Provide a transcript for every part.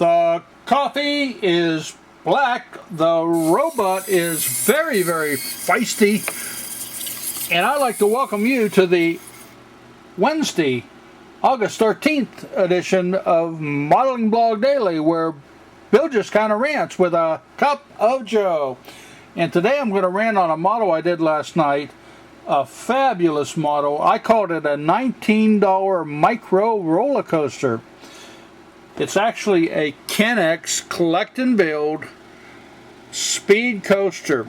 The coffee is black, the robot is very, very feisty, and I'd like to welcome you to the Wednesday, August 13th edition of Modeling Blog Daily, where Bill just kind of rants with a cup of joe. And today I'm going to rant on a model I did last night, a fabulous model. I called it a $19 micro roller coaster. It's actually a Kennex collect and build speed coaster.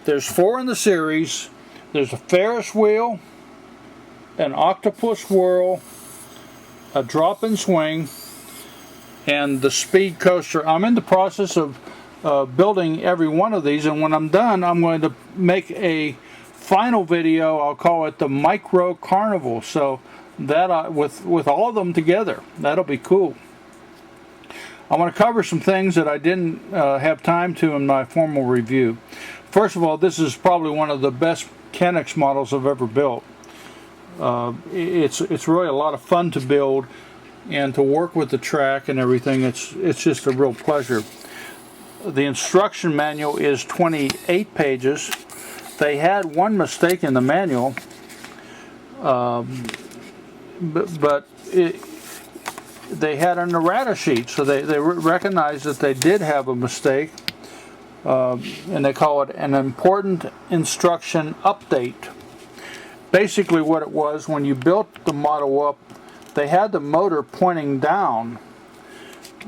There's 4 in the series. There's a Ferris wheel, an octopus whirl, a drop and swing, and the speed coaster. I'm in the process of building every one of these, and when I'm done, I'm going to make a final video. I'll call it the Micro Carnival. So that with all of them together, that'll be cool. I want to cover some things that I didn't have time to in my formal review. First of all, this is probably one of the best Kennex models I've ever built. It's really a lot of fun to build and to work with the track and everything. It's just a real pleasure. The instruction manual is 28 pages. They had one mistake in the manual, but they had an errata sheet, so they recognized that they did have a mistake, and they call it an important instruction update. Basically what it was, when you built the model up, they had the motor pointing down.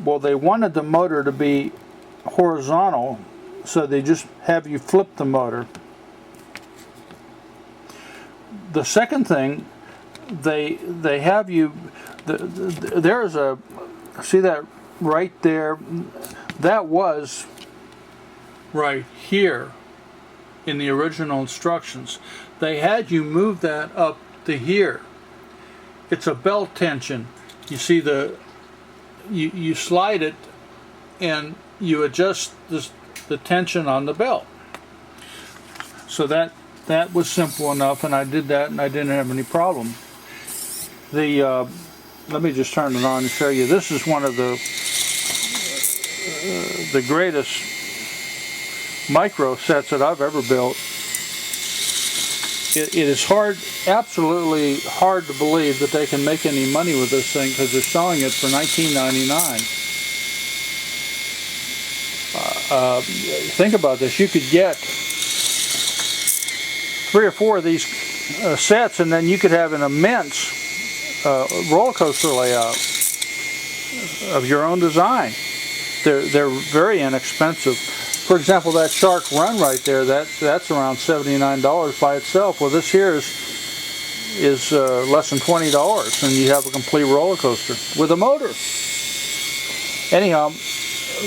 Well, they wanted the motor to be horizontal, so they just have you flip the motor. The second thing, they have you, there's a, see that right there, that was right here in the original instructions. They had you move that up to here. It's a belt tension. You see you slide it and you adjust the tension on the belt. So that was simple enough, and I did that and I didn't have any problem. Let me just turn it on and show you. This is one of the greatest micro sets that I've ever built. It is absolutely hard to believe that they can make any money with this thing, because they're selling it for $19.99. Think about this. You could get 3 or 4 of these sets, and then you could have an immense roller coaster layout of your own design. They're very inexpensive. For example, that Shark Run right there, that's around $79 by itself. Well, this here is less than $20, and you have a complete roller coaster with a motor. Anyhow,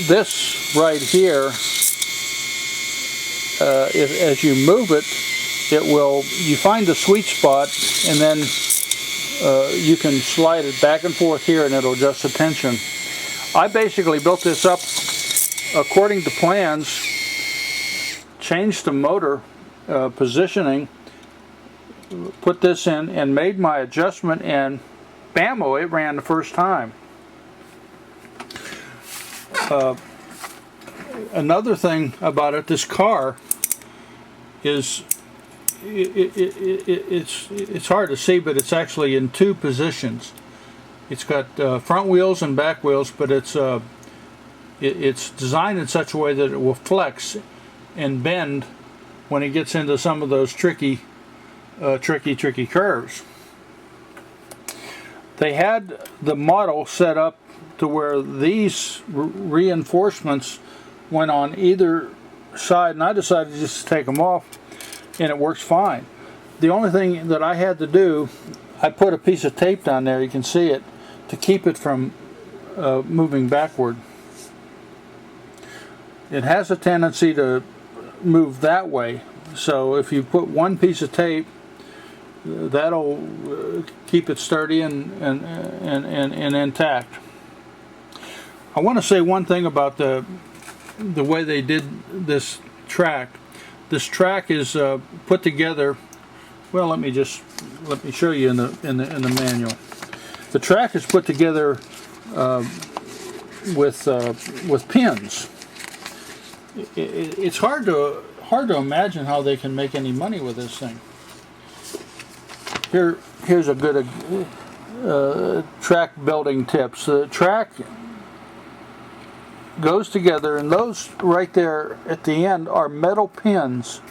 this right here, as you move it, you find the sweet spot, and then you can slide it back and forth here, and it'll adjust the tension. I basically built this up according to plans, changed the motor positioning, put this in, and made my adjustment, and bammo, it ran the first time. Another thing about it, this car is, it's hard to see, but it's actually in 2 positions. It's got front wheels and back wheels, but it's designed in such a way that it will flex and bend when it gets into some of those tricky curves. They had the model set up to where these reinforcements went on either side, and I decided just to take them off, and it works fine. The only thing that I had to do, I put a piece of tape down there, you can see it, to keep it from moving backward. It has a tendency to move that way, so if you put one piece of tape, that'll keep it sturdy and intact. I want to say one thing about the way they did this track. This track is put together. Well, let me show you in the manual. The track is put together with pins. It's hard to imagine how they can make any money with this thing. Here's a good track building tips. The track goes together, and those right there at the end are metal pins,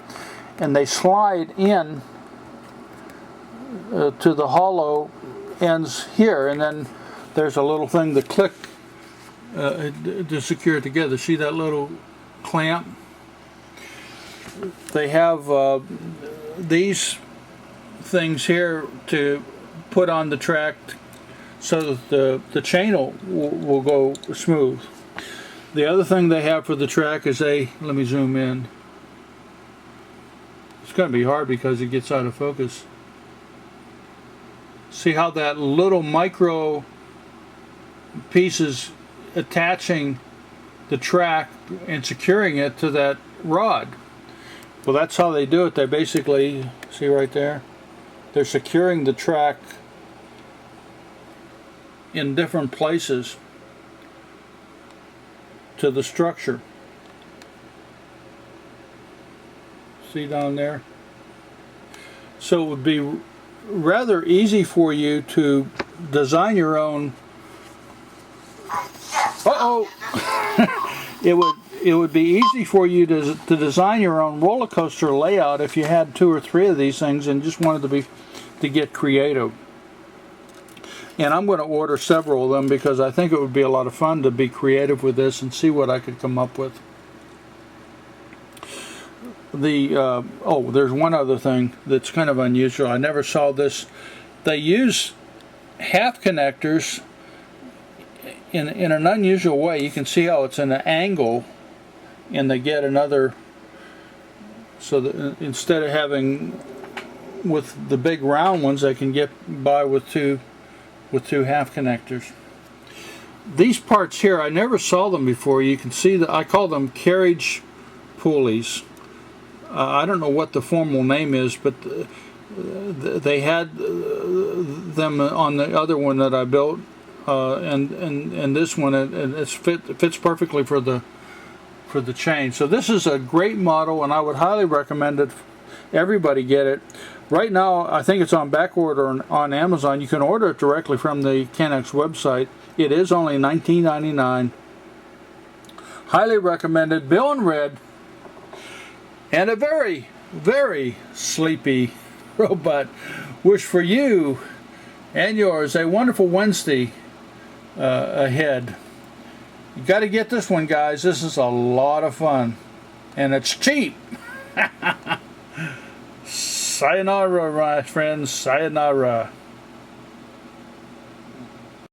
and they slide in to the hollow ends here, and then there's a little thing to click to secure it together. See that little clamp? They have these things here to put on the track so that the chain will go smooth. The other thing they have for the track is let me zoom in. It's going to be hard because it gets out of focus. See how that little micro pieces attaching the track and securing it to that rod. Well, that's how they do it. They basically, see right there, they're securing the track in different places to the structure. See down there? So it would be rather easy for you to design your own. It would be easy for you to design your own roller coaster layout if you had 2 or 3 of these things and just wanted to get creative. And I'm going to order several of them because I think it would be a lot of fun to be creative with this and see what I could come up with. There's one other thing that's kind of unusual. I never saw this. They use half connectors in an unusual way. You can see how it's in an angle, and they get another, so that instead of having with the big round ones, they can get by with two half connectors. These parts here, I never saw them before. You can see that I call them carriage pulleys. I don't know what the formal name is, but they had them on the other one that I built, and this one, it fits perfectly for the chain. So this is a great model, and I would highly recommend it. Everybody get it. Right now, I think it's on back order on Amazon. You can order it directly from the Canex website. It is only $19.99. Highly recommended. Bill in red. And a very, very sleepy robot. Wish for you and yours a wonderful Wednesday ahead. You got to get this one, guys. This is a lot of fun. And it's cheap. Sayonara, my friends. Sayonara.